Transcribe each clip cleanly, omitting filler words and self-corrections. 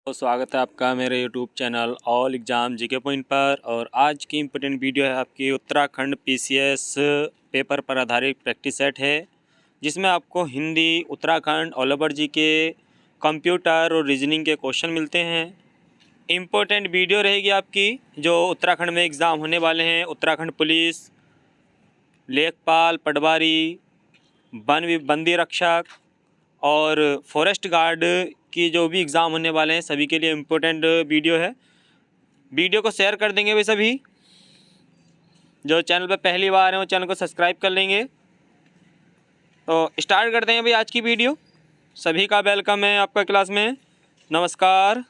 तो स्वागत है आपका मेरे YouTube channel all exam GK point पर। और आज की इम्पोर्टेंट वीडियो है आपकी उत्तराखंड पीसीएस पेपर पर आधारित प्रैक्टिस सेट है, जिसमें आपको Hindi, Uttarakhand, all over GK, computer और रीजनिंग के क्वेश्चन मिलते हैं। इम्पोर्टेंट वीडियो रहेगी आपकी जो उत्तराखंड में एग्ज़ाम होने वाले हैं। उत्तराखंड पुलिस, लेखपाल, पटवारी, बंदी रक्षक और फॉरेस्ट गार्ड की जो भी एग्ज़ाम होने वाले हैं सभी के लिए इम्पोर्टेंट वीडियो है। वीडियो को शेयर कर देंगे भाई सभी। जो चैनल पर पहली बार हैं वो चैनल को सब्सक्राइब कर लेंगे। तो स्टार्ट करते हैं भाई आज की वीडियो। सभी का वेलकम है आपका क्लास में। नमस्कार।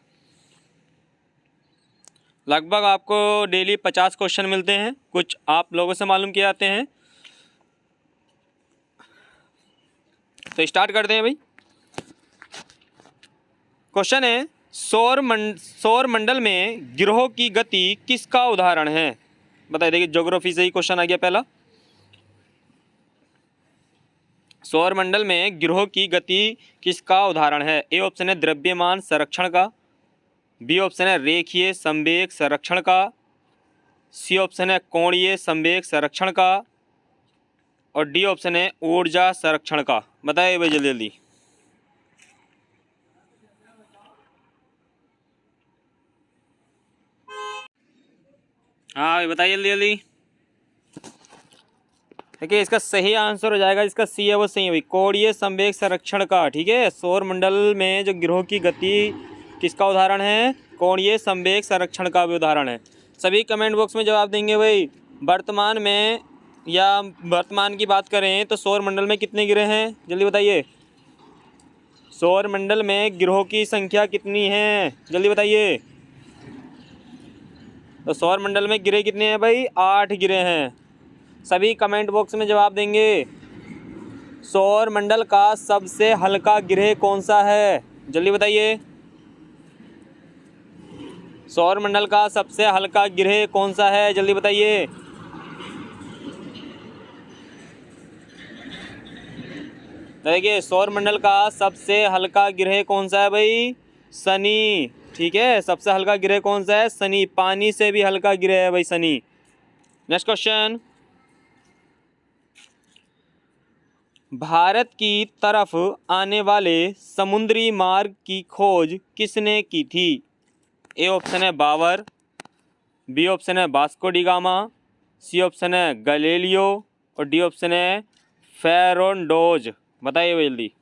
लगभग आपको डेली 50 क्वेश्चन मिलते हैं, कुछ आप लोगों से मालूम किए जाते हैं। तो स्टार्ट करते हैं भाई। क्वेश्चन है, सौर मंडल में ग्रहों की गति किसका उदाहरण है? बताइए। देखिए ज्योग्राफी से ही क्वेश्चन आ गया पहला। सौर मंडल में ग्रहों की गति किसका उदाहरण है? ए ऑप्शन है द्रव्यमान संरक्षण का, बी ऑप्शन है रेखीय संवेग संरक्षण का, सी ऑप्शन है कोणीय संवेग संरक्षण का और डी ऑप्शन है ऊर्जा संरक्षण का। बताइए भाई जल्दी जल्दी। हाँ बताइए जल्दी जल्दी। देखिए इसका सही आंसर हो जाएगा, इसका सी है वो सही है भाई, कोणीय संवेग संरक्षण का। ठीक है, सौर मंडल में जो ग्रहों की गति किसका उदाहरण है? कोणीय संवेग संरक्षण का भी उदाहरण है। सभी कमेंट बॉक्स में जवाब देंगे भाई। वर्तमान में या वर्तमान की बात करें तो सौर मंडल में कितने ग्रह हैं? जल्दी बताइए। सौर मंडल में ग्रहों की संख्या कितनी है? जल्दी बताइए। तो सौर मंडल में ग्रह कितने हैं भाई? 8 ग्रह हैं। सभी कमेंट बॉक्स में जवाब देंगे। सौर मंडल का सबसे हल्का ग्रह कौन सा है? जल्दी बताइए। सौर मंडल का सबसे हल्का ग्रह कौन सा है? जल्दी बताइए। देखिए सौर मंडल का सबसे हल्का ग्रह कौन सा है भाई? शनि। ठीक है, सबसे हल्का ग्रह कौन सा है? शनि। पानी से भी हल्का ग्रह है भाई शनि। Next question. भारत की तरफ आने वाले समुद्री मार्ग की खोज किसने की थी? ए ऑप्शन है बाबर, बी ऑप्शन है Vasco da Gama, C option है गैलीलियो और डी ऑप्शन है फेरोंडोज। बताइए भाई जल्दी।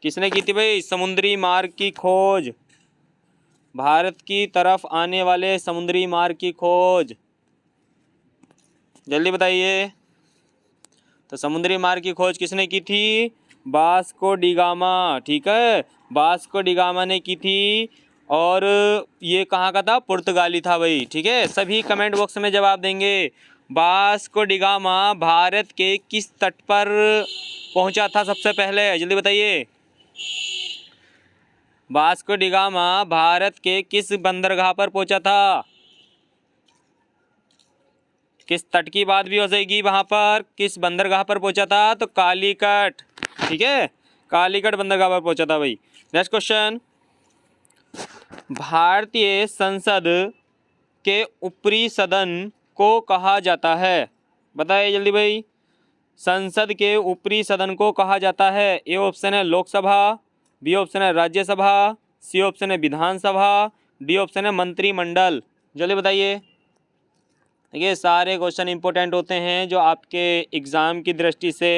किसने की थी भाई समुद्री मार्ग की खोज? भारत की तरफ आने वाले समुद्री मार्ग की खोज जल्दी बताइए। तो समुद्री मार्ग की खोज किसने की थी? Vasco da gamma. ठीक है, वास्को डी गामा ने की थी। और ये कहाँ का था? पुर्तगाली था भाई। ठीक है, सभी कमेंट बॉक्स में जवाब देंगे। वास्को डी गामा भारत के किस तट पर पहुंचा था सबसे पहले? जल्दी बताइए। वास्को डी गामा भारत के किस बंदरगाह पर पहुंचा था? किस तट की बात भी हो जाएगी वहाँ पर। किस बंदरगाह पर पहुंचा था? तो कालीकट। ठीक है, कालीकट बंदरगाह पर पहुंचा था भाई। Next question. भारतीय संसद के ऊपरी सदन को कहा जाता है? बताइए जल्दी भाई। संसद के ऊपरी सदन को कहा जाता है? ए ऑप्शन है लोकसभा, बी ऑप्शन है राज्यसभा, सी ऑप्शन है विधानसभा, डी ऑप्शन है मंत्रिमंडल। जल्दी बताइए। देखिए सारे क्वेश्चन इंपॉर्टेंट होते हैं जो आपके एग्ज़ाम की दृष्टि से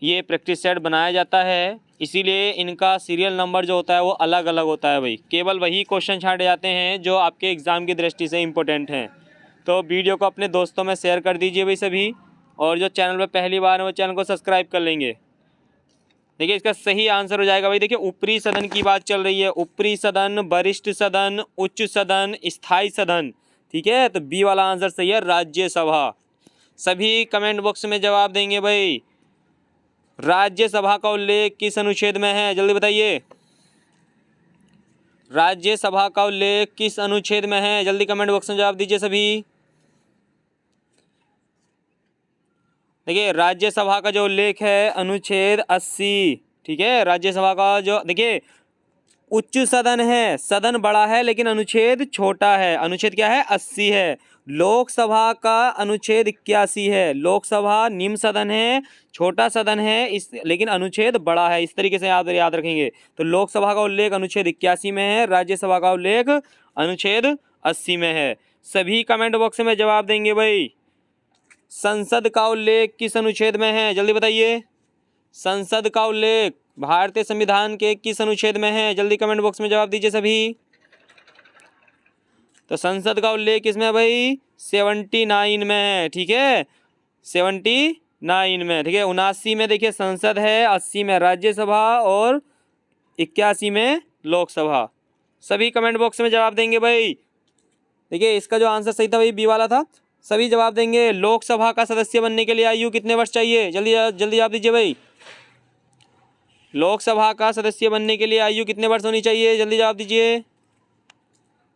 ये प्रैक्टिस सेट बनाया जाता है, इसीलिए इनका सीरियल नंबर जो होता है वो अलग अलग होता है भाई। केवल वही क्वेश्चन छांटे जाते हैं जो आपके एग्ज़ाम की दृष्टि से इम्पोर्टेंट हैं। तो वीडियो को अपने दोस्तों में शेयर कर दीजिए भाई सभी। और जो चैनल पर पहली बार है वो चैनल को सब्सक्राइब कर लेंगे। देखिए इसका सही आंसर हो जाएगा भाई। देखिए ऊपरी सदन की बात चल रही है। ऊपरी सदन, वरिष्ठ सदन, उच्च सदन, स्थायी सदन। ठीक है, तो बी वाला आंसर सही है, राज्यसभा। सभी कमेंट बॉक्स में जवाब देंगे भाई। राज्यसभा का उल्लेख किस अनुच्छेद में है? जल्दी बताइए। राज्यसभा का उल्लेख किस अनुच्छेद में है? जल्दी कमेंट बॉक्स में जवाब दीजिए सभी। देखिए राज्यसभा का जो उल्लेख है अनुच्छेद 80। ठीक है, राज्यसभा का जो देखिए उच्च सदन है, सदन बड़ा है लेकिन अनुच्छेद छोटा है। अनुच्छेद क्या है? 80 है। लोकसभा का अनुच्छेद 81 है। लोकसभा निम्न सदन है, छोटा सदन है, इस लेकिन अनुच्छेद बड़ा है। इस तरीके से याद रखेंगे। तो लोकसभा का उल्लेख अनुच्छेद 81 में है, राज्यसभा का उल्लेख अनुच्छेद 80 में है। सभी कमेंट बॉक्स में जवाब देंगे भाई। संसद का उल्लेख किस अनुच्छेद में है? जल्दी बताइए। संसद का उल्लेख भारतीय संविधान के किस अनुच्छेद में है? जल्दी कमेंट बॉक्स में जवाब दीजिए सभी। तो संसद का उल्लेख किसमें है भाई? 79 में है। ठीक है, 79 में। ठीक है, 79 में देखिए संसद है, 80 में राज्यसभा और 81 में लोकसभा। सभी कमेंट बॉक्स में जवाब देंगे भाई। देखिए इसका जो आंसर सही था भाई बी वाला था। सभी जवाब देंगे। लोकसभा का सदस्य बनने के लिए आयु कितने वर्ष चाहिए? जल्दी जल्दी जवाब दीजिए भाई। लोकसभा का सदस्य बनने के लिए आयु कितने वर्ष होनी चाहिए? जल्दी जवाब दीजिए।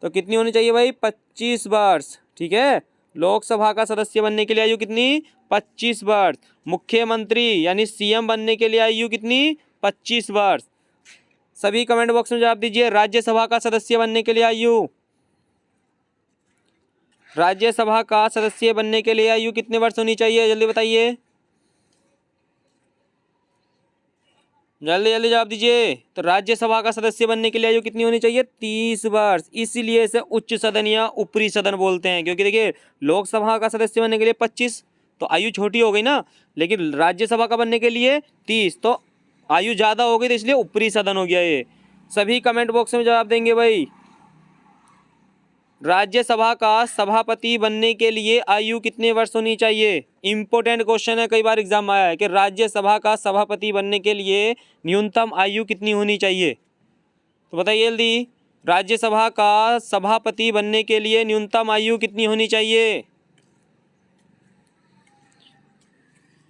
तो कितनी होनी चाहिए भाई? 25 वर्ष। ठीक है, लोकसभा का सदस्य बनने के लिए आयु कितनी? 25 वर्ष। मुख्यमंत्री यानी सीएम बनने के लिए आयु कितनी? 25 वर्ष। सभी कमेंट बॉक्स में जवाब दीजिए। राज्यसभा का सदस्य बनने के लिए आयु, राज्यसभा का सदस्य बनने के लिए आयु कितने वर्ष होनी चाहिए? जल्दी बताइए, जल्दी जल्दी जवाब दीजिए। तो राज्यसभा का सदस्य बनने के लिए आयु कितनी होनी चाहिए? 30 वर्ष। इसीलिए इसे उच्च सदन या ऊपरी सदन बोलते हैं, क्योंकि देखिए लोकसभा का सदस्य बनने के लिए 25 तो आयु छोटी हो गई ना, लेकिन राज्यसभा का बनने के लिए 30 तो आयु ज़्यादा हो गई, तो इसलिए ऊपरी सदन हो गया ये। सभी कमेंट बॉक्स में जवाब देंगे भाई। राज्यसभा का सभापति बनने के लिए आयु कितने वर्ष होनी चाहिए? इंपॉर्टेंट क्वेश्चन है, कई बार एग्जाम में आया है कि राज्यसभा का सभापति बनने के लिए न्यूनतम आयु कितनी होनी चाहिए? तो बताइए जल्दी, राज्यसभा का सभापति बनने के लिए न्यूनतम आयु कितनी होनी चाहिए?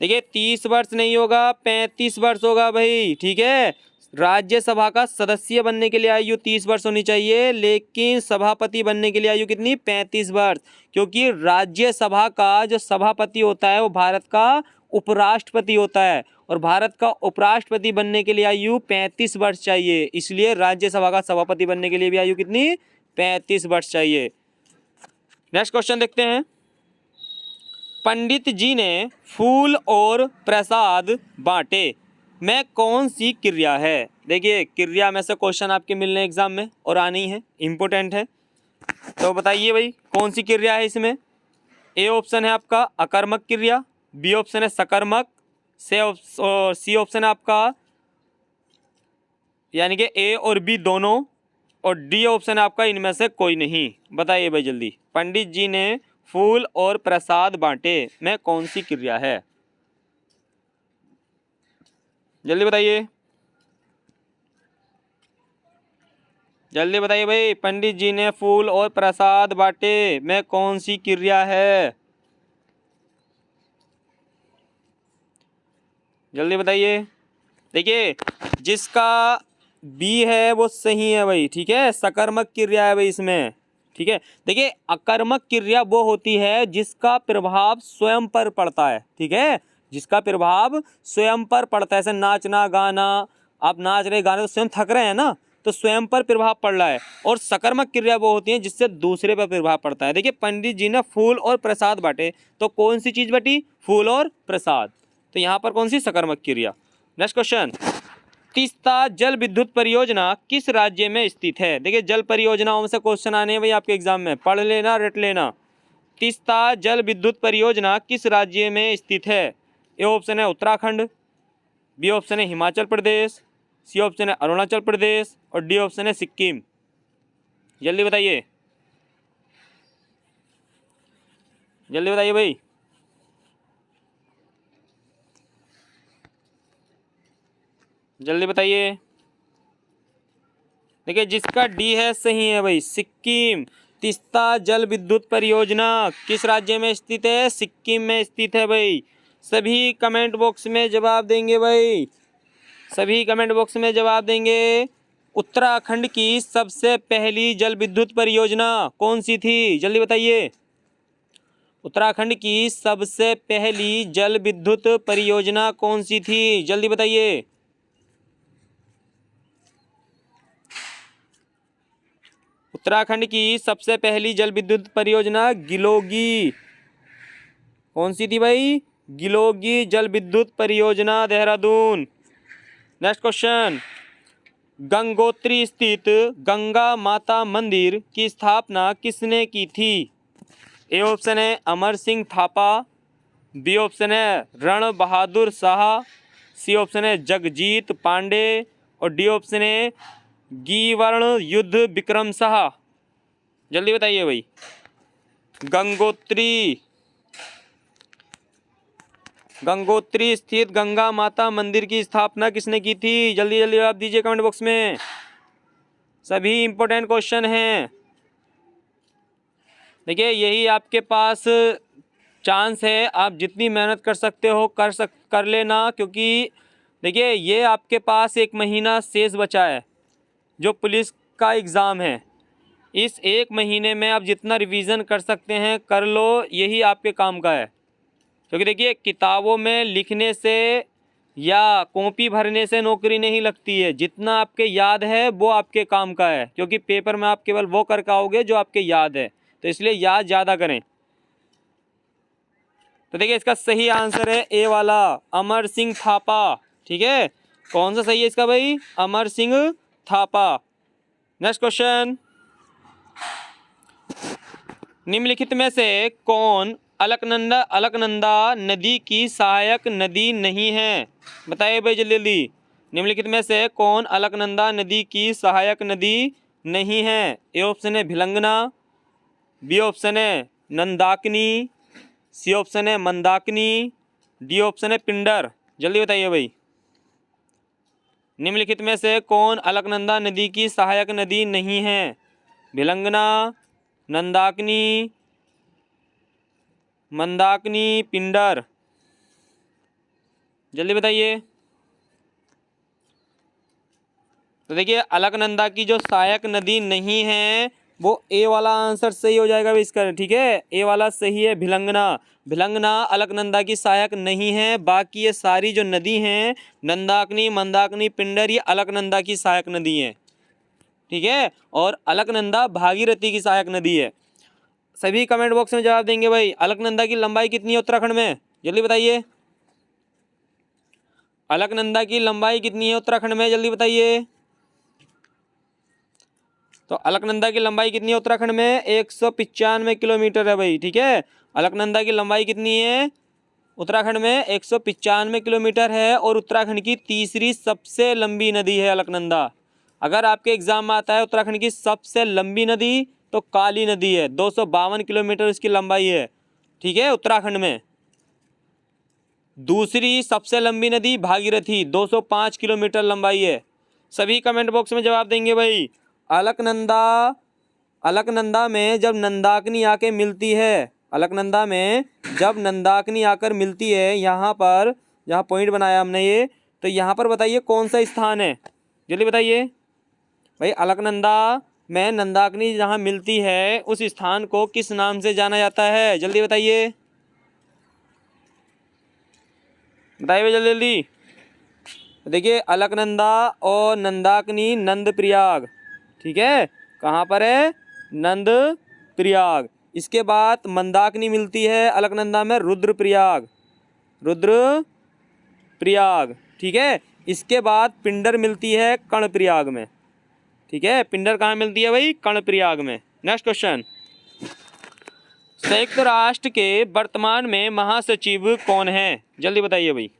देखिए 30 वर्ष नहीं होगा, 35 वर्ष होगा भाई। ठीक है, राज्यसभा का सदस्य बनने के लिए आयु 30 वर्ष होनी चाहिए, लेकिन सभापति बनने के लिए आयु कितनी? 35 वर्ष। क्योंकि राज्यसभा का जो सभापति होता है वो भारत का उपराष्ट्रपति होता है, और भारत का उपराष्ट्रपति बनने के लिए आयु 35 वर्ष चाहिए। इसलिए राज्यसभा का सभापति बनने के लिए भी आयु कितनी? 35 वर्ष चाहिए। नेक्स्ट क्वेश्चन देखते हैं। पंडित जी ने फूल और प्रसाद बांटे में कौन सी क्रिया है? देखिए क्रिया में से क्वेश्चन आपके मिलने एग्जाम में और आनी है, इम्पोर्टेंट है। तो बताइए भाई कौन सी क्रिया है इसमें? ए ऑप्शन है आपका अकर्मक क्रिया, बी ऑप्शन है सकर्मक, सी ऑप्शन है आपका यानी कि ए और बी दोनों, और डी ऑप्शन है आपका इनमें से कोई नहीं। बताइए भाई जल्दी। पंडित जी ने फूल और प्रसाद बांटे में कौन सी क्रिया है? जल्दी बताइए, जल्दी बताइए भाई। पंडित जी ने फूल और प्रसाद बांटे में कौन सी क्रिया है? जल्दी बताइए। देखिए जिसका बी है वो सही है भाई। ठीक है, सकर्मक क्रिया है भाई इसमें। ठीक है, देखिए अकर्मक क्रिया वो होती है जिसका प्रभाव स्वयं पर पड़ता है। ठीक है, जिसका प्रभाव स्वयं पर पड़ता है, जैसे नाचना गाना, आप नाच रहे गाने तो स्वयं थक रहे हैं ना, तो स्वयं पर प्रभाव पड़ रहा है। और सकर्मक क्रिया वो होती है जिससे दूसरे पर प्रभाव पड़ता है। देखिए पंडित जी ने फूल और प्रसाद बांटे, तो कौन सी चीज बटी? फूल और प्रसाद। तो यहाँ पर कौन सी? सकर्मक क्रिया। नेक्स्ट क्वेश्चन, तीस्ता जल विद्युत परियोजना किस राज्य में स्थित है? देखिए जल परियोजनाओं से क्वेश्चन आने हैं भाई आपके एग्जाम में, पढ़ लेना रट लेना। तीस्ता जल विद्युत परियोजना किस राज्य में स्थित है? ए ऑप्शन है उत्तराखंड, बी ऑप्शन है हिमाचल प्रदेश, सी ऑप्शन है अरुणाचल प्रदेश, और डी ऑप्शन है सिक्किम। जल्दी बताइए, जल्दी बताइए भाई। जल्दी बताइए। देखिए जिसका डी है सही है भाई, सिक्किम। तीस्ता जल विद्युत परियोजना किस राज्य में स्थित है? सिक्किम में स्थित है भाई। सभी कमेंट बॉक्स में जवाब देंगे भाई, सभी कमेंट बॉक्स में जवाब देंगे। उत्तराखंड की सबसे पहली जल विद्युत परियोजना कौन सी थी? जल्दी बताइए। उत्तराखंड की सबसे पहली जल विद्युत परियोजना कौन सी थी? जल्दी बताइए। उत्तराखंड की सबसे पहली जल विद्युत परियोजना गिलोगी, कौन सी थी भाई? गिलोगी जल विद्युत परियोजना, देहरादून। नेक्स्ट क्वेश्चन, गंगोत्री स्थित गंगा माता मंदिर की स्थापना किसने की थी? ए ऑप्शन है अमर सिंह थापा, बी ऑप्शन है रण बहादुर शाह, सी ऑप्शन है जगजीत पांडे और डी ऑप्शन है गीवर्ण युद्ध विक्रम शाह। जल्दी बताइए भाई। गंगोत्री स्थित गंगा माता मंदिर की स्थापना किसने की थी? जल्दी जल्दी आप दीजिए कमेंट बॉक्स में, सभी इंपॉर्टेंट क्वेश्चन हैं। देखिए यही आपके पास चांस है, आप जितनी मेहनत कर सकते हो कर लेना, क्योंकि देखिए ये आपके पास 1 महीना शेष बचा है जो पुलिस का एग्ज़ाम है। इस 1 महीने में आप जितना रिवीजन कर सकते हैं कर लो, यही आपके काम का है। क्योंकि देखिए किताबों में लिखने से या कॉपी भरने से नौकरी नहीं लगती है, जितना आपके याद है वो आपके काम का है, क्योंकि पेपर में आप केवल वो कर पाओगे जो आपके याद है, तो इसलिए याद ज़्यादा करें। तो देखिए इसका सही आंसर है ए वाला, अमर सिंह थापा। ठीक है, कौन सा सही है इसका भाई? अमर सिंह थापा। नेक्स्ट क्वेश्चन, निम्नलिखित में से कौन अलकनंदा नदी की सहायक नदी नहीं है? बताइए भाई जल्दी जल्दी। निम्नलिखित में से कौन अलकनंदा नदी की सहायक नदी नहीं है? ए ऑप्शन है भिलंगना, बी ऑप्शन है नंदाकिनी, सी ऑप्शन है मंदाकिनी, डी ऑप्शन है पिंडर। जल्दी बताइए भाई। निम्नलिखित में से कौन अलकनंदा नदी की सहायक नदी नहीं है? भिलंगना, नंदाकिनी, मंदाकिनी, पिंडर। जल्दी बताइए। तो देखिए अलकनंदा की जो सहायक नदी नहीं है वो ए वाला आंसर सही हो जाएगा इसका। ठीक है, ए वाला सही है, भिलंगना अलकनंदा की सहायक नहीं है। बाकी ये सारी जो नदी हैं नंदाकिनी, मंदाकिनी, पिंडर, ये अलकनंदा की सहायक नदी हैं। ठीक है, और अलकनंदा भागीरथी की सहायक नदी है। सभी कमेंट बॉक्स में जवाब देंगे भाई। अलकनंदा की लंबाई कितनी है उत्तराखंड में? जल्दी बताइए। अलकनंदा की लंबाई कितनी है उत्तराखंड में? जल्दी बताइए। तो अलकनंदा की लंबाई कितनी है उत्तराखंड में? 195 किलोमीटर है भाई। ठीक है, अलकनंदा की लंबाई कितनी है उत्तराखंड में? 195 किलोमीटर है, और उत्तराखंड की तीसरी सबसे लंबी नदी है अलकनंदा। अगर आपके एग्जाम में आता है उत्तराखंड की सबसे लंबी नदी तो काली नदी है, 252 किलोमीटर इसकी लंबाई है। ठीक है, उत्तराखंड में। दूसरी सबसे लंबी नदी भागीरथी, 205 किलोमीटर लंबाई है। सभी कमेंट बॉक्स में जवाब देंगे भाई। अलकनंदा में जब नंदाकिनी आके मिलती है, अलकनंदा में जब नंदाकिनी आकर मिलती है, यहाँ पर जहाँ पॉइंट बनाया हमने ये, तो यहाँ पर बताइए कौन सा स्थान है? जल्दी बताइए भाई। अलकनंदा में नंदाकिनी जहाँ मिलती है उस स्थान को किस नाम से जाना जाता है? जल्दी बताइए, बताइए जल्दी जल्दी। देखिए अलकनंदा और नंदाकिनी नंद प्रयाग। ठीक है, कहाँ पर है? नंद प्रयाग। इसके बाद मंदाकिनी मिलती है अलकनंदा में रुद्रप्रयाग। ठीक है, इसके बाद पिंडर मिलती है कर्णप्रयाग में। ठीक है, पिंडर कहाँ मिलती है भाई? कर्णप्रयाग में। नेक्स्ट क्वेश्चन, संयुक्त राष्ट्र के वर्तमान में महासचिव कौन है? जल्दी बताइए भाई।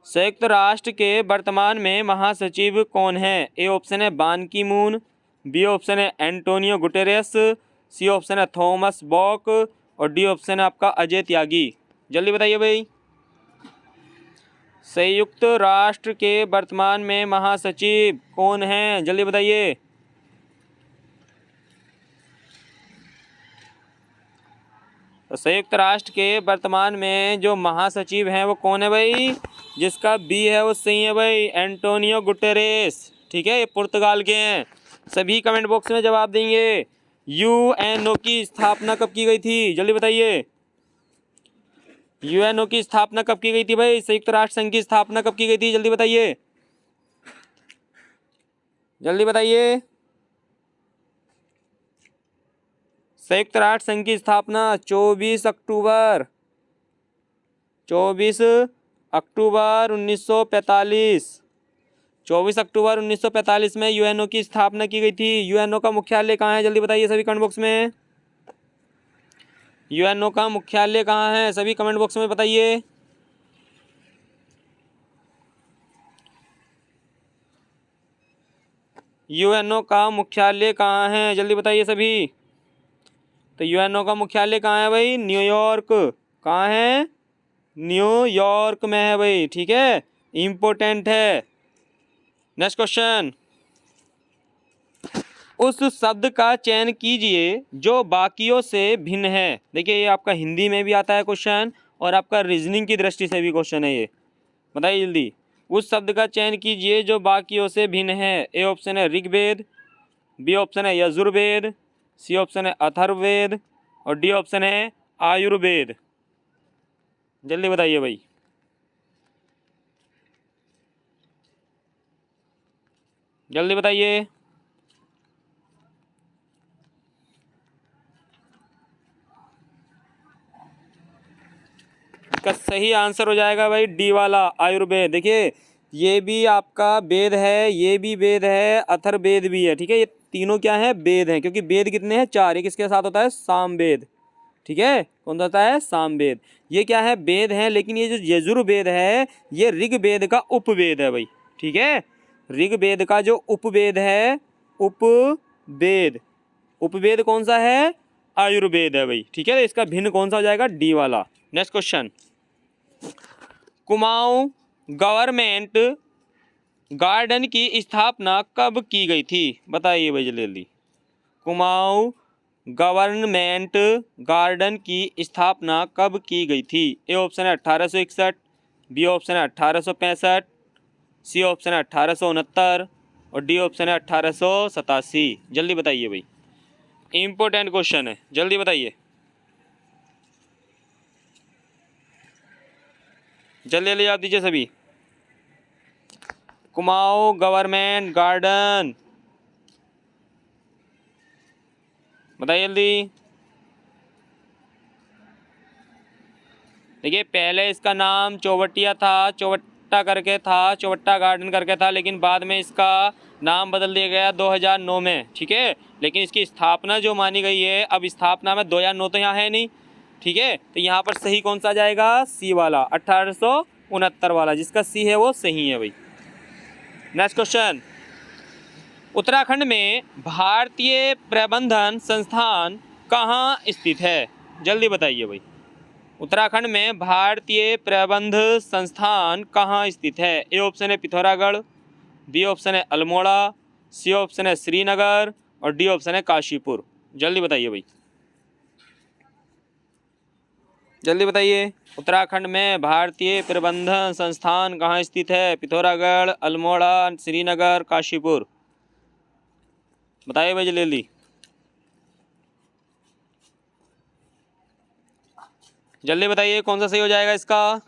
संयुक्त राष्ट्र के वर्तमान में महासचिव कौन है? ए ऑप्शन है बान की मून, बी ऑप्शन है एंटोनियो गुटेरेस, सी ऑप्शन है थॉमस बॉक और डी ऑप्शन है आपका अजय त्यागी। जल्दी बताइए भाई। संयुक्त राष्ट्र के वर्तमान में महासचिव कौन है? जल्दी बताइए। तो संयुक्त राष्ट्र के वर्तमान में जो महासचिव हैं वो कौन है भाई? जिसका बी है वो सही है भाई, एंटोनियो गुटेरेस। ठीक है, ये पुर्तगाल के हैं। सभी कमेंट बॉक्स में जवाब देंगे। यूएनओ की स्थापना कब की गई थी? जल्दी बताइए। यूएनओ की स्थापना कब की गई थी भाई? संयुक्त राष्ट्र संघ की स्थापना कब की गई थी? जल्दी बताइए, जल्दी बताइए। संयुक्त राष्ट्र संघ की स्थापना 24 अक्टूबर 1945। 24 अक्टूबर 1945 में यूएनओ की स्थापना की गई थी। यूएनओ का मुख्यालय कहाँ है, जल्दी बताइए सभी कमेंट बॉक्स में। यूएनओ का मुख्यालय कहाँ है, सभी कमेंट बॉक्स में बताइए। यूएनओ का मुख्यालय कहाँ है, जल्दी बताइए सभी। तो यूएनओ का मुख्यालय कहाँ है भाई, न्यूयॉर्क। कहाँ है, न्यूयॉर्क में है भाई, ठीक है, इम्पोर्टेंट है। नेक्स्ट क्वेश्चन, उस शब्द का चयन कीजिए जो बाकियों से भिन्न है। देखिए ये आपका हिंदी में भी आता है क्वेश्चन और आपका रीजनिंग की दृष्टि से भी क्वेश्चन है ये, बताइए जल्दी। उस शब्द का चयन कीजिए जो बाकियों से भिन्न है। ए ऑप्शन है ऋग्वेद, बी ऑप्शन है यजुर्वेद, सी ऑप्शन है अथर्ववेद और डी ऑप्शन है आयुर्वेद। जल्दी बताइए भाई। जल्दी बताइए। इसका सही आंसर हो जाएगा भाई डी वाला आयुर्वेद। देखिए ये भी आपका वेद है, ये भी वेद है, अथर्ववेद भी है, ठीक है। ये तीनों क्या है, वेद हैं, क्योंकि वेद कितने हैं, 4। एक इसके साथ होता है सामवेद, ठीक है, कौन सा होता है, सामवेद। ये क्या है, वेद है, लेकिन ये जो यजुर्वेद है ये ऋग्वेद का उपवेद है भाई, ठीक है। ऋग्वेद का जो उपवेद है, उपवेद, उपवेद कौन सा है, आयुर्वेद है भाई, ठीक है। तो इसका भिन्न कौन सा हो जाएगा, डी वाला। Next question, Kumaon government garden की स्थापना कब की गई थी, बताइए भाई जल्दी जल्दी। कुमाऊं गवर्नमेंट गार्डन की स्थापना कब की गई थी। ए ऑप्शन है 1861, बी ऑप्शन है 1865, सी ऑप्शन है 1869 और डी ऑप्शन है 1887। जल्दी बताइए भाई, इम्पोर्टेंट क्वेश्चन है, जल्दी बताइए, जल्दी जल्दी जवाब दीजिए सभी। कुमाऊं गवर्नमेंट गार्डन, बताइए जल्दी। देखिए पहले इसका नाम चौबटिया था, चौबट्टा करके था, चौबट्टा गार्डन करके था, लेकिन बाद में इसका नाम बदल दिया गया 2009 में, ठीक है। लेकिन इसकी स्थापना जो मानी गई है, अब स्थापना में 2009 तो यहाँ है नहीं, ठीक है। तो यहाँ पर सही कौन सा जाएगा, सी वाला 1869 वाला, जिसका सी है वो सही है भाई। नेक्स्ट क्वेश्चन, उत्तराखंड में भारतीय प्रबंधन संस्थान कहाँ स्थित है, जल्दी बताइए भाई। उत्तराखंड में भारतीय प्रबंध संस्थान कहाँ स्थित है। ए ऑप्शन है पिथौरागढ़, बी ऑप्शन है अल्मोड़ा, सी ऑप्शन है श्रीनगर और डी ऑप्शन है काशीपुर। जल्दी बताइए भाई, जल्दी बताइए। उत्तराखंड में भारतीय प्रबंधन संस्थान कहाँ स्थित है, पिथौरागढ़, अल्मोड़ा, श्रीनगर, काशीपुर, बताइए भाई जल्दी जल्दी। जल्दी बताइए कौन सा सही हो जाएगा इसका।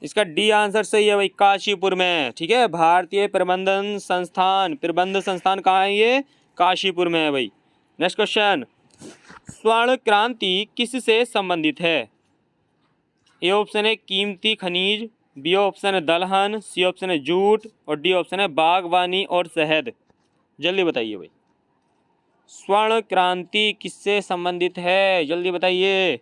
इसका डी आंसर सही है भाई, काशीपुर में, ठीक है। भारतीय प्रबंधन संस्थान, प्रबंध संस्थान कहाँ है, ये काशीपुर में है भाई। नेक्स्ट क्वेश्चन, स्वर्ण क्रांति किससे संबंधित है। ए ऑप्शन है कीमती खनिज, बी ऑप्शन है दलहन, सी ऑप्शन है जूट और डी ऑप्शन है बागवानी और शहद। जल्दी बताइए भाई, स्वर्ण क्रांति किससे संबंधित है, जल्दी बताइए।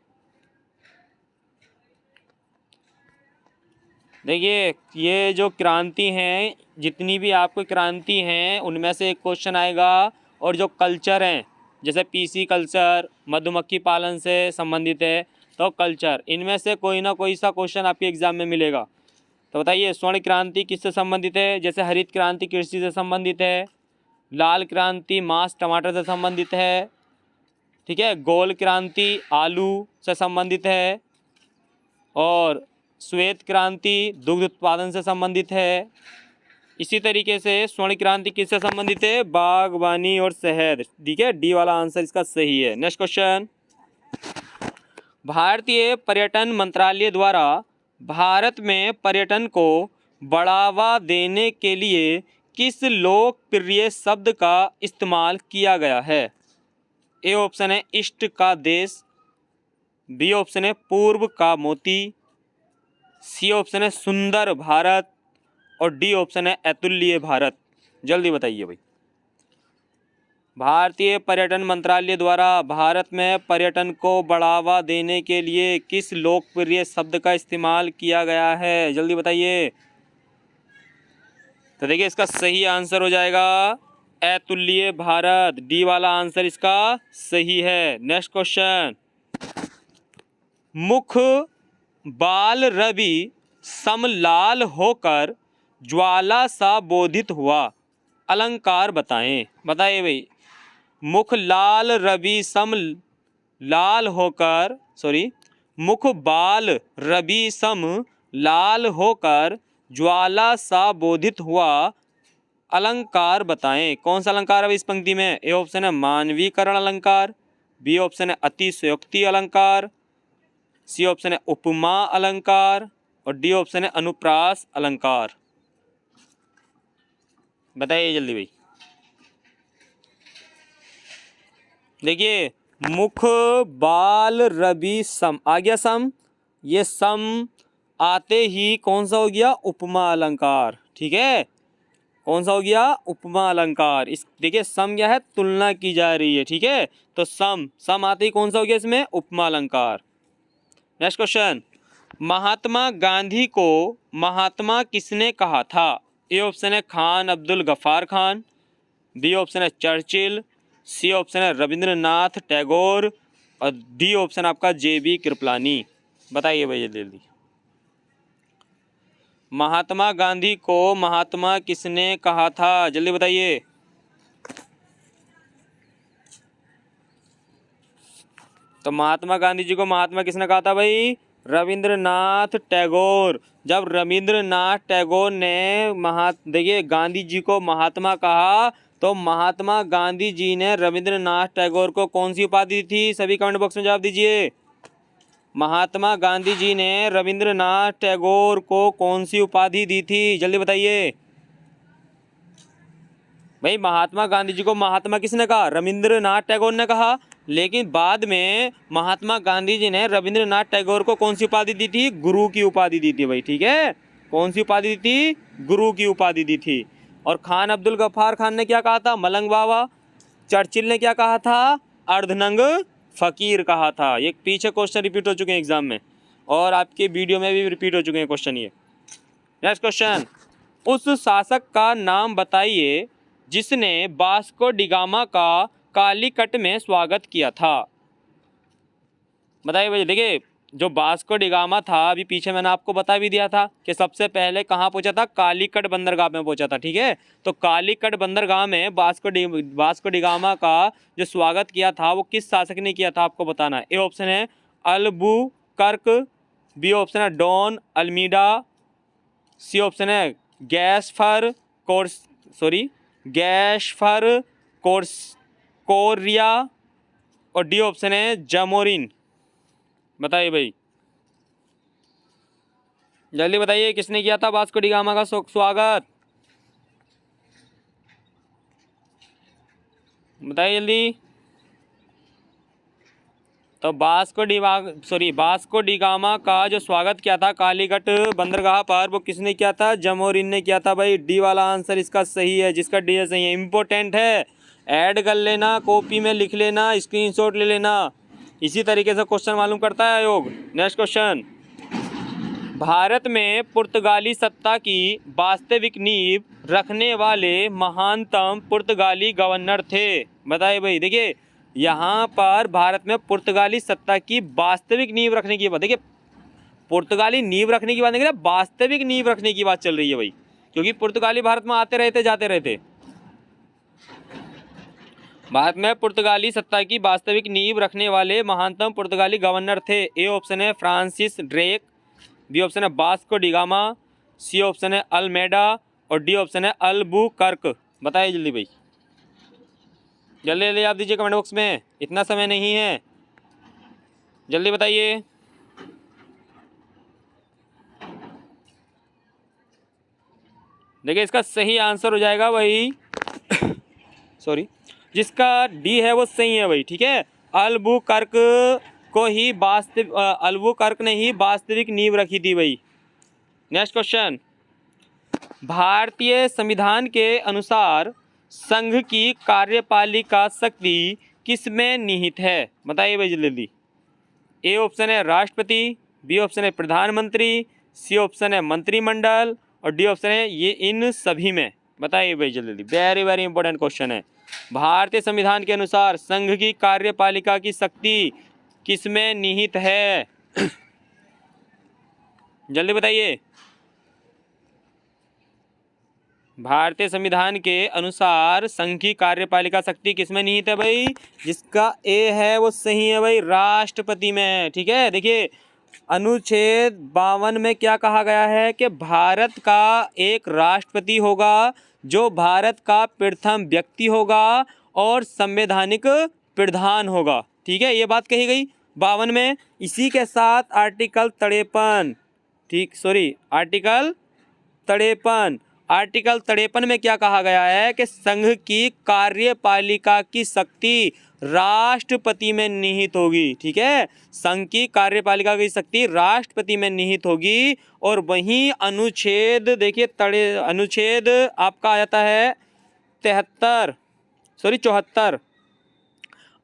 देखिए ये जो क्रांति हैं, जितनी भी आपको क्रांति हैं उनमें से एक क्वेश्चन आएगा, और जो कल्चर हैं जैसे पीसी कल्चर, मधुमक्खी पालन से संबंधित है तो कल्चर, इनमें से कोई ना कोई सा क्वेश्चन आपके एग्जाम में मिलेगा। तो बताइए स्वर्ण क्रांति किससे संबंधित है। जैसे हरित क्रांति कृषि से संबंधित है, लाल क्रांति मांस टमाटर से संबंधित है, ठीक है, गोल क्रांति आलू से संबंधित है और श्वेत क्रांति दुग्ध उत्पादन से संबंधित है। इसी तरीके से स्वर्ण क्रांति किससे संबंधित है, बागवानी और शहद, ठीक है। डी वाला आंसर इसका सही है। नेक्स्ट क्वेश्चन, भारतीय पर्यटन मंत्रालय द्वारा भारत में पर्यटन को बढ़ावा देने के लिए किस लोकप्रिय शब्द का इस्तेमाल किया गया है? ए ऑप्शन है इष्ट का देश, बी ऑप्शन है पूर्व का मोती, सी ऑप्शन है सुंदर भारत और डी ऑप्शन है अतुल्य भारत। जल्दी बताइए भाई। भारतीय पर्यटन मंत्रालय द्वारा भारत में पर्यटन को बढ़ावा देने के लिए किस लोकप्रिय शब्द का इस्तेमाल किया गया है? जल्दी बताइए। तो देखिए इसका सही आंसर हो जाएगा अतुल्य भारत। डी वाला आंसर इसका सही है। नेक्स्ट क्वेश्चन, मुख बाल रवि समलाल होकर ज्वाला सा बोधित हुआ अलंकार बताएं। बताइए भाई। मुख लाल रवि सम लाल होकर मुख बाल रवि सम लाल होकर ज्वाला सा बोधित हुआ अलंकार बताएं। कौन सा अलंकार है इस पंक्ति में? ए ऑप्शन है मानवीकरण अलंकार, बी ऑप्शन है अतिशयोक्ति अलंकार, सी ऑप्शन है उपमा अलंकार और डी ऑप्शन है अनुप्रास अलंकार। बताइए जल्दी भाई। देखिए मुख बाल रवि सम आ गया सम, ये सम आते ही कौन सा हो गया? उपमा अलंकार। ठीक है, कौन सा हो गया? उपमा अलंकार। इस देखिए सम क्या है? तुलना की जा रही है। ठीक है, तो सम आते ही कौन सा हो गया इसमें? उपमा अलंकार। नेक्स्ट क्वेश्चन, महात्मा गांधी को महात्मा किसने कहा था? ए ऑप्शन है खान अब्दुल गफ्फार खान, बी ऑप्शन है चर्चिल, सी ऑप्शन है रविंद्रनाथ टैगोर और डी ऑप्शन आपका JB कृपलानी। बताइए भैया जल्दी। महात्मा गांधी को महात्मा किसने कहा था? जल्दी बताइए। तो महात्मा गांधी जी को महात्मा किसने कहा था भाई? रविंद्रनाथ टैगोर। जब रविंद्रनाथ टैगोर ने देखिए गांधी जी को महात्मा कहा तो महात्मा गांधी जी ने रविंद्रनाथ टैगोर को कौन सी उपाधि दी थी? सभी कमेंट बॉक्स में जवाब दीजिए। महात्मा गांधी जी ने रविंद्रनाथ टैगोर को कौन सी उपाधि दी थी? जल्दी बताइए भाई। महात्मा गांधी जी को महात्मा किसने कहा? रविंद्रनाथ टैगोर ने कहा, लेकिन बाद में महात्मा गांधी जी ने रविंद्रनाथ टैगोर को कौन सी उपाधि दी थी? गुरु की उपाधि दी थी भाई। ठीक है, कौन सी उपाधि दी थी? गुरु की उपाधि दी थी। और खान अब्दुल गफ्फार खान ने क्या कहा था? मलंग बाबा। चर्चिल ने क्या कहा था? अर्धनंग फकीर कहा था। ये पीछे क्वेश्चन रिपीट हो चुके हैं एग्जाम में और आपके वीडियो में भी रिपीट हो चुके हैं क्वेश्चन ये। नेक्स्ट क्वेश्चन, उस शासक का नाम बताइए जिसने वास्को डिगामा का कालीकट में स्वागत किया था। बताइए भाई। देखिए जो वास्को डिगामा था, अभी पीछे मैंने आपको बता भी दिया था कि सबसे पहले कहाँ पहुंचा था? कालीकट बंदरगाह में पहुंचा था। ठीक है, तो कालीकट बंदरगाह में वास्को डिगामा का जो स्वागत किया था वो किस शासक ने किया था? आपको बताना है। ए ऑप्शन है अल्बुकर्क, बी ऑप्शन है डॉन अल्मीडा, सी ऑप्शन है गैस्फर कोरिया और डी ऑप्शन है जमोरिन। बताइए भाई जल्दी बताइए, किसने किया था वास्को डी गामा का स्वागत? बताइए जल्दी। तो वास्को डी गामा का जो स्वागत किया था कालीकट बंदरगाह पर वो किसने किया था? जमोरिन ने किया था भाई। डी वाला आंसर इसका सही है, जिसका डी सही है। इम्पोर्टेंट है, ऐड कर लेना, कॉपी में लिख लेना, स्क्रीनशॉट ले लेना। इसी तरीके से क्वेश्चन मालूम करता है आयोग। नेक्स्ट क्वेश्चन, भारत में पुर्तगाली सत्ता की वास्तविक नींव रखने वाले महानतम पुर्तगाली गवर्नर थे। बताइए भाई। देखिए यहाँ पर भारत में पुर्तगाली सत्ता की वास्तविक नींव रखने की बात, देखिए पुर्तगाली नींव रखने की बात नहीं, वास्तविक नींव रखने की बात चल रही है भाई, क्योंकि पुर्तगाली भारत में आते रहते जाते रहते। भारत में पुर्तगाली सत्ता की वास्तविक नींव रखने वाले महानतम पुर्तगाली गवर्नर थे। ए ऑप्शन है फ्रांसिस ड्रेक, बी ऑप्शन है Vasco da Gama, C option है अल्मेडा और डी ऑप्शन है अल्बुकर्क। बताइए जल्दी भाई, जल्दी जल्दी आप दीजिए कमेंट बॉक्स में, इतना समय नहीं है, जल्दी बताइए। देखिए इसका सही आंसर हो जाएगा भाई सॉरी, जिसका डी है वो सही है भाई। ठीक है, अल्बुकर्क को ही वास्तविक अल्बुकर्क ने ही वास्तविक नींव रखी थी भाई। नेक्स्ट क्वेश्चन, भारतीय संविधान के अनुसार संघ की कार्यपालिका शक्ति किसमें निहित है? बताइए भाई जल्दी। ए ऑप्शन है राष्ट्रपति, बी ऑप्शन है प्रधानमंत्री, सी ऑप्शन है मंत्रिमंडल और डी ऑप्शन है ये इन सभी में। बताइए भाई जल्दी, वेरी वेरी इंपॉर्टेंट क्वेश्चन है। भारतीय संविधान के अनुसार संघ की कार्यपालिका की शक्ति किसमें निहित है? जल्दी बताइए। भारतीय संविधान के अनुसार संघ की कार्यपालिका शक्ति किसमें निहित है भाई? जिसका ए है वो सही है भाई, राष्ट्रपति में। ठीक है, देखिए अनुच्छेद 52 में क्या कहा गया है कि भारत का एक राष्ट्रपति होगा जो भारत का प्रथम व्यक्ति होगा और संवैधानिक प्रधान होगा। ठीक है, ये बात कही गई 52 में। इसी के साथ आर्टिकल 53, ठीक सॉरी आर्टिकल 53, आर्टिकल 53 में क्या कहा गया है कि संघ की कार्यपालिका की शक्ति राष्ट्रपति में निहित होगी। ठीक है, संघ की कार्यपालिका की शक्ति राष्ट्रपति में निहित होगी। और वहीं अनुच्छेद देखिए अनुच्छेद आपका आ जाता है 74,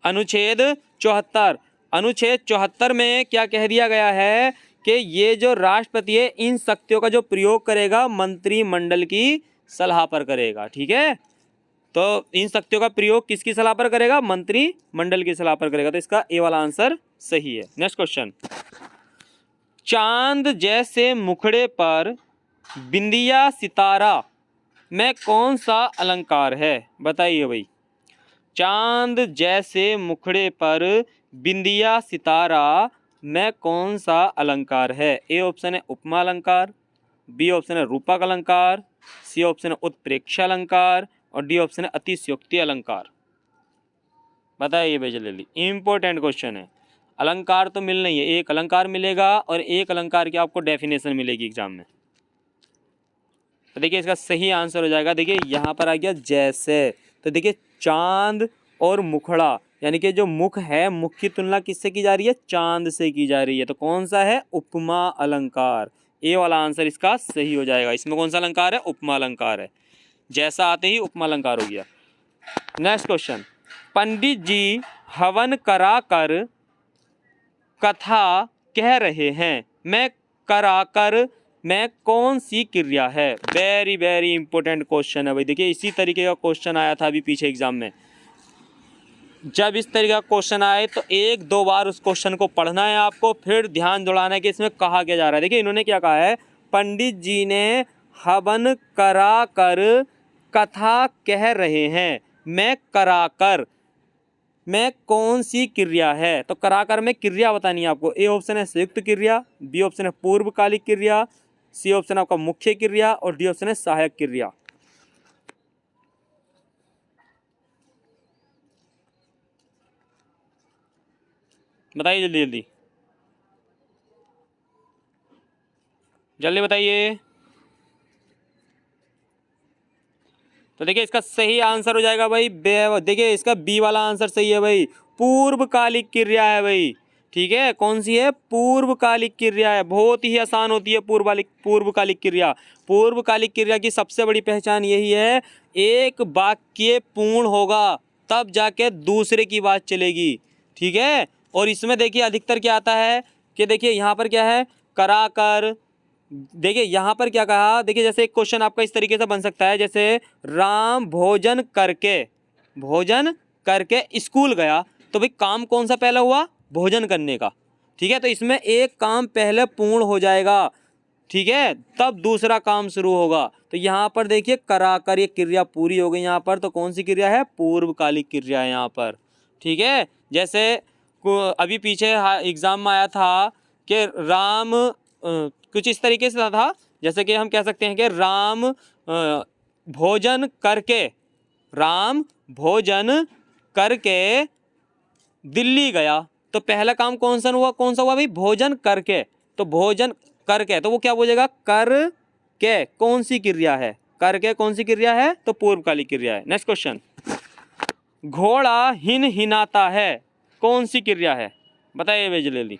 अनुच्छेद 74, अनुच्छेद 74 में क्या कह दिया गया है कि ये जो राष्ट्रपति है इन शक्तियों का जो प्रयोग करेगा मंत्रिमंडल की सलाह पर करेगा। ठीक है, तो इन शक्तियों का प्रयोग किसकी सलाह पर करेगा? मंत्रिमंडल की सलाह पर करेगा। तो इसका ए वाला आंसर सही है। नेक्स्ट क्वेश्चन, चांद जैसे मुखड़े पर बिंदिया सितारा में कौन सा अलंकार है? बताइए भाई। चांद जैसे मुखड़े पर बिंदिया सितारा में कौन सा अलंकार है? ए ऑप्शन है उपमा अलंकार, बी ऑप्शन है रूपक अलंकार, सी ऑप्शन है उत्प्रेक्षा अलंकार और डी ऑप्शन है अतिशयोक्ति अलंकार। बताइए भाई जल्दी, इंपॉर्टेंट क्वेश्चन है। अलंकार तो मिलना ही है, एक अलंकार मिलेगा और एक अलंकार की आपको डेफिनेशन मिलेगी एग्जाम में। तो देखिए इसका सही आंसर हो जाएगा, देखिए यहाँ पर आ गया जैसे। तो देखिए चांद और मुखड़ा यानी कि जो मुख है, मुख की तुलना किससे की जा रही है? चांद से की जा रही है। तो कौन सा है? उपमा अलंकार। ए वाला आंसर इसका सही हो जाएगा। इसमें कौन सा अलंकार है? उपमा अलंकार है। जैसा आते ही उपमा अलंकार हो गया। नेक्स्ट क्वेश्चन, पंडित जी हवन करा कर कथा कह रहे हैं, मैं कराकर में कौन सी क्रिया है? वेरी वेरी इंपॉर्टेंट क्वेश्चन है भाई। देखिए इसी तरीके का क्वेश्चन आया था अभी पीछे एग्जाम में। जब इस तरीके का क्वेश्चन आए तो एक दो बार उस क्वेश्चन को पढ़ना है आपको, फिर ध्यान दिलाना है कि इसमें कहा क्या जा रहा है। देखिए इन्होंने क्या कहा है, पंडित जी ने हवन करा कर कथा कह रहे हैं, मैं कराकर में कौन सी क्रिया है? तो कराकर में क्रिया बतानी है आपको। ए ऑप्शन है संयुक्त क्रिया, बी ऑप्शन है पूर्वकालिक क्रिया, सी ऑप्शन आपका मुख्य क्रिया और डी ऑप्शन है सहायक क्रिया। बताइए जल्दी जल्दी, जल्दी बताइए। तो देखिए इसका सही आंसर हो जाएगा भाई, देखिए इसका बी वाला आंसर सही है भाई, पूर्वकालिक क्रिया है भाई। ठीक है, कौन सी है? पूर्वकालिक क्रिया है। बहुत ही आसान होती है पूर्वकालिक क्रिया। पूर्वकालिक क्रिया की सबसे बड़ी पहचान यही है, एक वाक्य पूर्ण होगा तब जाके दूसरे की बात चलेगी। ठीक है, और इसमें देखिए अधिकतर क्या आता है कि देखिए यहाँ पर क्या है, करा कर। देखिए यहाँ पर क्या कहा, देखिए जैसे एक क्वेश्चन आपका इस तरीके से बन सकता है, जैसे राम भोजन करके स्कूल गया, तो भाई काम कौन सा पहला हुआ? भोजन करने का। ठीक है, तो इसमें एक काम पहले पूर्ण हो जाएगा, ठीक है, तब दूसरा काम शुरू होगा। तो यहाँ पर देखिए कराकर ये क्रिया पूरी हो गई यहाँ पर, तो कौन सी क्रिया है? पूर्वकालिक क्रिया है यहाँ पर। ठीक है, जैसे अभी पीछे एग्जाम में आया था कि राम कुछ इस तरीके से था, जैसे कि हम कह सकते हैं कि राम भोजन करके दिल्ली गया। तो पहला काम कौन सा हुआ भाई? भोजन करके। तो भोजन करके तो वो क्या बोलेगा? कर के कौन सी क्रिया है? करके कौन सी क्रिया है, तो पूर्वकालिक क्रिया है। नेक्स्ट क्वेश्चन, घोड़ा हिन हिनाता है, कौन सी क्रिया है, बताइए भाई जल्दी।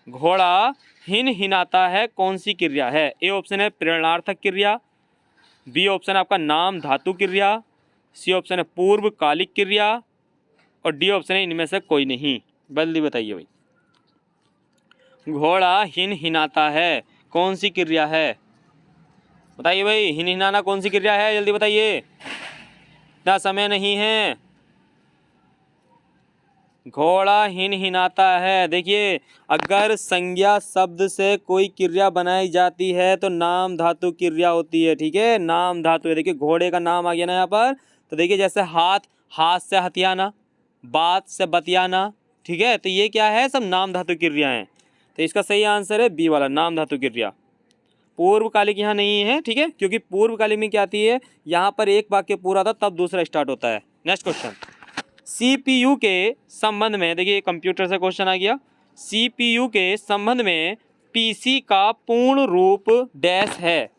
घोड़ा हिन हिनाता है कौन सी क्रिया है? ए ऑप्शन है प्रेरणार्थक क्रिया, बी ऑप्शन है आपका नाम धातु क्रिया, सी ऑप्शन है पूर्वकालिक क्रिया और डी ऑप्शन है इनमें से कोई नहीं। जल्दी बताइए भाई। घोड़ा हिन हिनाता है कौन सी क्रिया है, बताइए भाई। हिन हिनाना कौन सी क्रिया है, जल्दी बताइए, इतना समय नहीं है। घोड़ा हिन हिनाता है। देखिए अगर संज्ञा शब्द से कोई क्रिया बनाई जाती है तो नाम धातु क्रिया होती है, ठीक है, नाम धातु है। देखिए घोड़े का नाम आ गया ना यहाँ पर, तो देखिए जैसे हाथ, हाथ से हथियाना, बात से बतियाना, ठीक है, तो ये क्या है, सब नाम धातु क्रिया हैं। तो इसका सही आंसर है बी वाला, नाम धातु क्रिया। पूर्वकालिक यहाँ नहीं है, ठीक है, क्योंकि पूर्वकालिक में क्या आती है, यहाँ पर एक वाक्य पूरा था तब दूसरा स्टार्ट होता है। नेक्स्ट क्वेश्चन, CPU के संबंध में, देखिए कंप्यूटर से क्वेश्चन आ गया, CPU के संबंध में PC का पूर्ण रूप डैश है।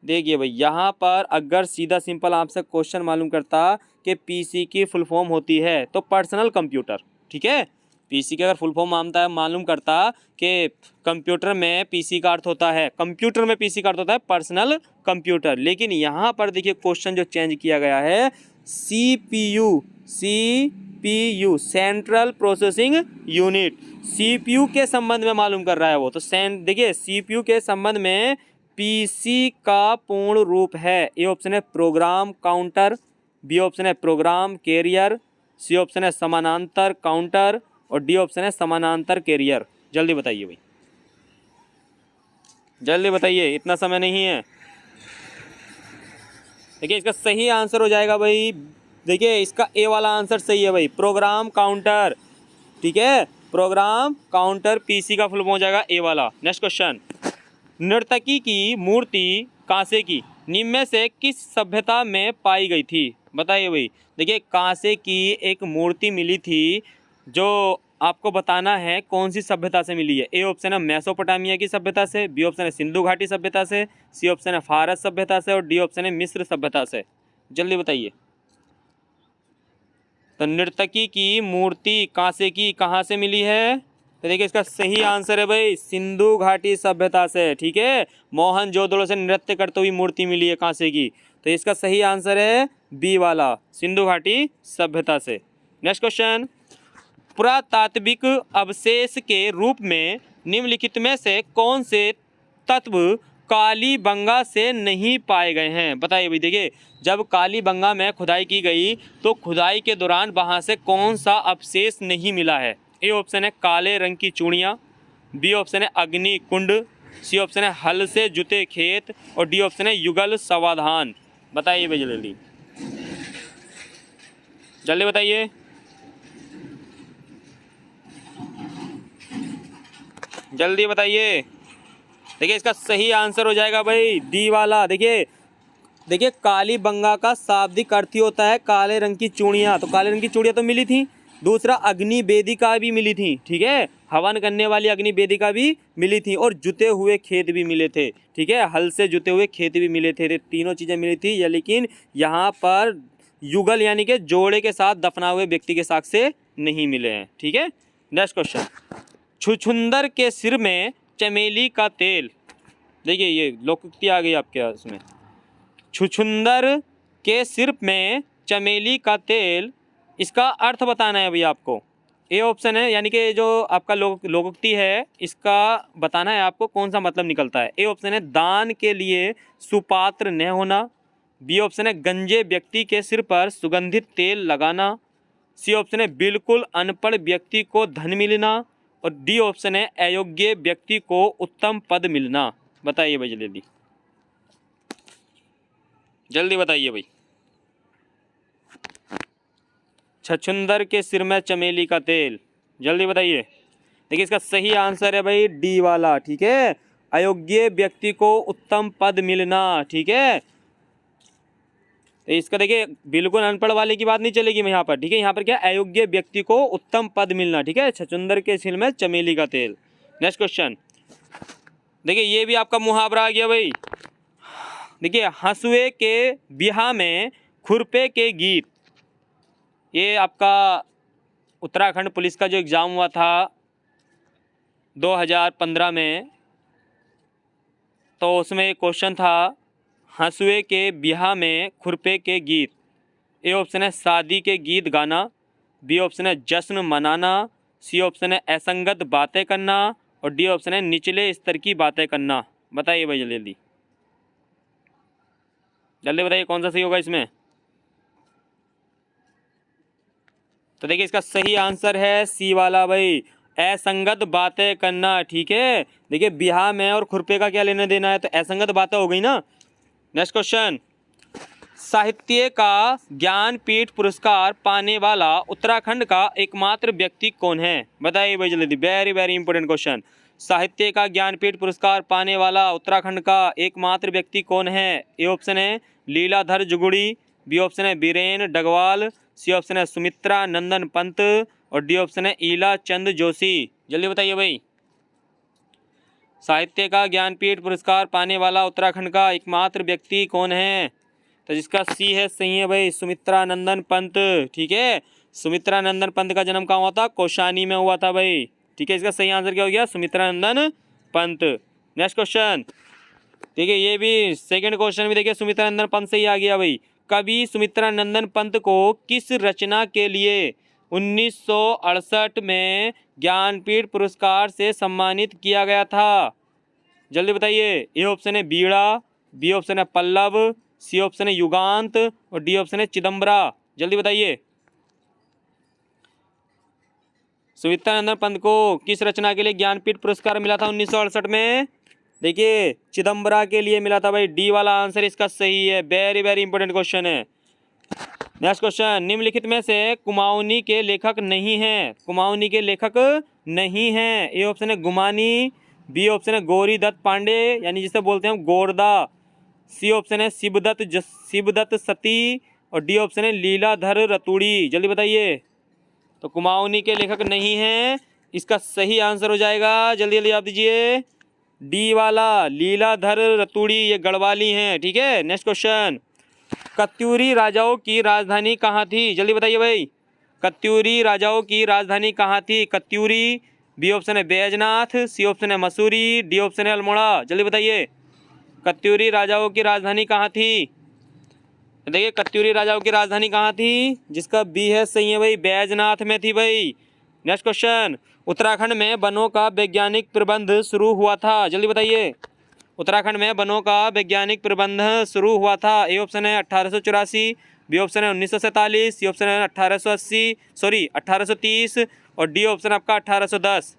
देखिए भाई यहाँ पर अगर सीधा सिंपल आपसे क्वेश्चन मालूम करता कि PC की फुल फॉर्म होती है तो पर्सनल कंप्यूटर, ठीक है, PC के अगर फुल फॉर्म मालूम करता कि कंप्यूटर में PC का अर्थ होता है, कंप्यूटर में PC का अर्थ होता है पर्सनल कंप्यूटर, लेकिन यहाँ पर देखिए क्वेश्चन जो चेंज किया गया है, CPU central processing unit, CPU के संबंध में मालूम कर रहा है वो, तो देखिए CPU के संबंध में PC का पूर्ण रूप है। ए ऑप्शन है प्रोग्राम काउंटर, बी ऑप्शन है प्रोग्राम कैरियर, सी ऑप्शन है समानांतर काउंटर और डी ऑप्शन है समानांतर कैरियर। जल्दी बताइए भाई, जल्दी बताइए, इतना समय नहीं है। देखिए इसका सही आंसर हो जाएगा भाई, देखिए इसका ए वाला आंसर सही है भाई, प्रोग्राम काउंटर, ठीक है, प्रोग्राम काउंटर PC का फुल फॉर्म हो जाएगा ए वाला। नेक्स्ट क्वेश्चन, नर्तकी की मूर्ति कांसे की निम्न में से किस सभ्यता में पाई गई थी, बताइए भाई। देखिए कांसे की एक मूर्ति मिली थी, जो आपको बताना है कौन सी सभ्यता से मिली है। ए ऑप्शन है मेसोपोटामिया की सभ्यता से, बी ऑप्शन है सिंधु घाटी सभ्यता से, सी ऑप्शन है फारस सभ्यता से और डी ऑप्शन है मिस्र सभ्यता से। जल्दी बताइए। तो नर्तकी की मूर्ति कांसे की कहाँ से मिली है, तो देखिए इसका सही आंसर है भाई सिंधु घाटी सभ्यता से, ठीक है, मोहनजोदड़ो से नृत्य करते हुई मूर्ति मिली है कांसे की, तो इसका सही आंसर है बी वाला, सिंधु घाटी सभ्यता से। नेक्स्ट क्वेश्चन, पुरातात्विक अवशेष के रूप में निम्नलिखित में से कौन से तत्व कालीबंगा से नहीं पाए गए हैं, बताइए भाई। देखिए जब कालीबंगा में खुदाई की गई तो खुदाई के दौरान वहाँ से कौन सा अवशेष नहीं मिला है। ए ऑप्शन है काले रंग की चूड़ियाँ, बी ऑप्शन है अग्नि कुंड, सी ऑप्शन है हल से जुते खेत और डी ऑप्शन है युगल समाधान। बताइए भाई जल्दी, जल्दी बताइए। जल्दी बताइए। देखिए इसका सही आंसर हो जाएगा भाई डी वाला। देखिए कालीबंगा का शाब्दिक अर्थ ही होता है काले रंग की चूड़ियाँ, तो काले रंग की चूड़ियाँ तो मिली थी। दूसरा अग्नि वेदिका भी मिली थी, ठीक है, हवन करने वाली अग्नि वेदिका भी मिली थी और जुते हुए खेत भी मिले थे, ठीक है, हल से जुते हुए खेत भी मिले थे, तीनों चीज़ें मिली थी या, लेकिन यहाँ पर युगल यानी कि जोड़े के साथ दफना हुए व्यक्ति के साक्ष्य से नहीं मिले हैं, ठीक है। नेक्स्ट क्वेश्चन, छुछुंदर के सिर में चमेली का तेल, देखिए ये लोकोक्ति आ गई आपके उसमें, छुछुंदर के सिर में चमेली का तेल, इसका अर्थ बताना है भैया आपको। ए ऑप्शन है यानी कि जो आपका लोकोक्ति है इसका बताना है आपको कौन सा मतलब निकलता है। ए ऑप्शन है दान के लिए सुपात्र न होना, बी ऑप्शन है गंजे व्यक्ति के सिर पर सुगंधित तेल लगाना, सी ऑप्शन है बिल्कुल अनपढ़ व्यक्ति को धन मिलना और डी ऑप्शन है अयोग्य व्यक्ति को उत्तम पद मिलना। बताइए भाई जल्दी, जल्दी बताइए भाई। छछुंदर के सिर में चमेली का तेल, जल्दी बताइए। देखिए इसका सही आंसर है भाई डी वाला, ठीक है, अयोग्य व्यक्ति को उत्तम पद मिलना, ठीक है। तो इसका देखिए बिल्कुल अनपढ़ वाले की बात नहीं चलेगी यहाँ पर, ठीक है, यहाँ पर क्या अयोग्य व्यक्ति को उत्तम पद मिलना, ठीक है, छछुंदर के सिर में चमेली का तेल। नेक्स्ट क्वेश्चन, देखिए ये भी आपका मुहावरा आ गया भाई। देखिए हंसुए के बिहा में खुरपे के गीत, ये आपका उत्तराखंड पुलिस का जो एग्ज़ाम हुआ था 2015 में, तो उसमें एक क्वेश्चन था हंसुए के बिहा में खुरपे के गीत। ए ऑप्शन है शादी के गीत गाना, बी ऑप्शन है जश्न मनाना, सी ऑप्शन है असंगत बातें करना और डी ऑप्शन है निचले स्तर की बातें करना। बताइए भाई जल्दी जल्दी जल्दी बताइए कौन सा सही होगा इसमें। तो देखिए इसका सही आंसर है सी वाला भाई, असंगत बातें करना। ठीक है, देखिए बिहा में और खुरपे का क्या लेना देना है, तो असंगत बातें हो गई ना। नेक्स्ट क्वेश्चन, साहित्य का ज्ञानपीठ पुरस्कार पाने वाला उत्तराखंड का एकमात्र व्यक्ति कौन है। बताइए भाई जल्दी, वेरी वेरी इंपॉर्टेंट क्वेश्चन। साहित्य का ज्ञानपीठ पुरस्कार पाने वाला उत्तराखंड का एकमात्र व्यक्ति कौन है। ए ऑप्शन है लीलाधर जुगुड़ी, बी ऑप्शन है बीरेन डगवाल, सी ऑप्शन है सुमित्रा नंदन पंत और डी ऑप्शन है ईला चंद जोशी। जल्दी बताइए भाई, साहित्य का ज्ञानपीठ पुरस्कार पाने वाला उत्तराखंड का एकमात्र व्यक्ति कौन है। तो जिसका सी है सही है भाई, सुमित्रा नंदन पंत। ठीक है, सुमित्रा नंदन पंत का जन्म कहाँ हुआ था, कौशानी में हुआ था भाई। ठीक है, इसका सही आंसर क्या हो गया, सुमित्रा नंदन पंत। नेक्स्ट क्वेश्चन देखिए, ये भी सेकंड क्वेश्चन भी देखिए सुमित्रा नंदन पंत से ही आ गया भाई। कवि सुमित्रा नंदन पंत को किस रचना के लिए 1968 में ज्ञानपीठ पुरस्कार से सम्मानित किया गया था। जल्दी बताइए, ए ऑप्शन है बीड़ा, बी ऑप्शन है पल्लव, सी ऑप्शन है युगांत और डी ऑप्शन है चिदम्बरा। जल्दी बताइए, सुमित्रा नंदन पंत को किस रचना के लिए ज्ञानपीठ पुरस्कार मिला था 1968 में। देखिए चिदम्बरा के लिए मिला था भाई, डी वाला आंसर इसका सही है। वेरी वेरी इंपॉर्टेंट क्वेश्चन है। नेक्स्ट क्वेश्चन, निम्नलिखित में से कुमाऊनी के लेखक नहीं हैं। कुमाऊनी के लेखक नहीं हैं। ए ऑप्शन है गुमानी, बी ऑप्शन है गौरी दत्त पांडे यानी जिसे बोलते हैं गोरदा, सी ऑप्शन है शिवदत्त सती और डी ऑप्शन है लीलाधर रतुड़ी। जल्दी बताइए, तो कुमाऊनी के लेखक नहीं हैं, इसका सही आंसर हो जाएगा, जल्दी जल्दी आप दीजिए, डी वाला लीलाधर रतुड़ी, ये गढ़वाली हैं। ठीक है, नेक्स्ट क्वेश्चन, कत्यूरी राजाओं की राजधानी कहाँ थी। जल्दी बताइए भाई, कत्यूरी राजाओं की राजधानी कहाँ थी। कत्यूरी, बी ऑप्शन है बैजनाथ, सी ऑप्शन है मसूरी, डी ऑप्शन है अल्मोड़ा। जल्दी बताइए, कत्यूरी राजाओं की राजधानी कहाँ थी। देखिए कत्यूरी राजाओं की राजधानी कहाँ थी, जिसका बी है सही है भाई, बैजनाथ में थी भाई। नेक्स्ट क्वेश्चन, उत्तराखंड में वनों का वैज्ञानिक प्रबंध शुरू हुआ था। जल्दी बताइए, उत्तराखंड में वनों का वैज्ञानिक प्रबंध शुरू हुआ था। ए ऑप्शन है 1884, बी ऑप्शन है 1947, सी ऑप्शन है 1830 और डी ऑप्शन आपका 1810।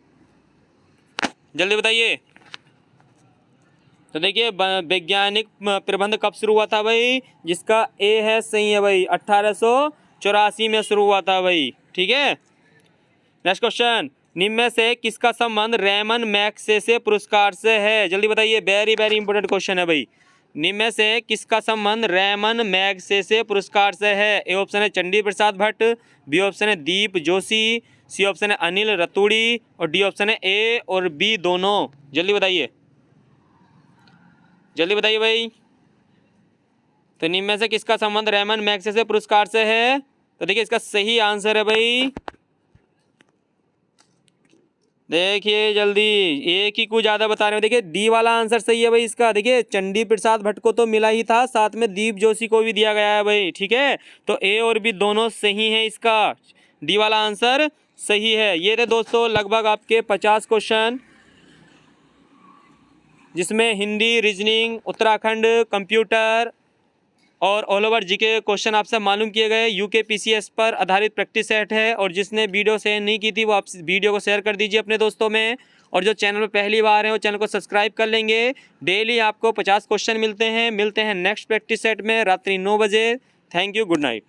जल्दी बताइए, तो देखिए वैज्ञानिक प्रबंध कब शुरू हुआ था भाई, जिसका ए है सही है भाई, 1884 में शुरू हुआ था भाई। ठीक है, नेक्स्ट क्वेश्चन, निम्न में से किसका संबंध रेमन मैग्सेसे पुरस्कार से है। जल्दी बताइए, वेरी वेरी इंपॉर्टेंट क्वेश्चन है भाई। निम्न में से किसका संबंध रेमन मैग्सेसे पुरस्कार से है। ए ऑप्शन है चंडी प्रसाद भट्ट, बी ऑप्शन है दीप जोशी, सी ऑप्शन है अनिल रतूड़ी और डी ऑप्शन है ए और बी दोनों। जल्दी बताइए, जल्दी बताइए भाई, तो निम्न में से किसका संबंध रेमन मैग्सेसे पुरस्कार से है। तो देखिए इसका सही आंसर है भाई, देखिए जल्दी, एक ही कुछ ज़्यादा बता रहे हो। देखिए डी वाला आंसर सही है भाई इसका। देखिए चंडी प्रसाद भट्ट को तो मिला ही था, साथ में दीप जोशी को भी दिया गया है भाई। ठीक है, तो ए और बी दोनों सही हैं, इसका डी वाला आंसर सही है। ये थे दोस्तों लगभग आपके 50 क्वेश्चन, जिसमें हिंदी, रीजनिंग, उत्तराखंड, कंप्यूटर और ऑल ओवर जीके क्वेश्चन आपसे मालूम किए गए। यूके पीसीएस पर आधारित प्रैक्टिस सेट है, और जिसने वीडियो शेयर नहीं की थी वो आप वीडियो को शेयर कर दीजिए अपने दोस्तों में, और जो चैनल पर पहली बार है वो चैनल को सब्सक्राइब कर लेंगे। डेली आपको 50 क्वेश्चन मिलते हैं नेक्स्ट प्रैक्टिस सेट में रात्रि 9 बजे। Thank you, good night.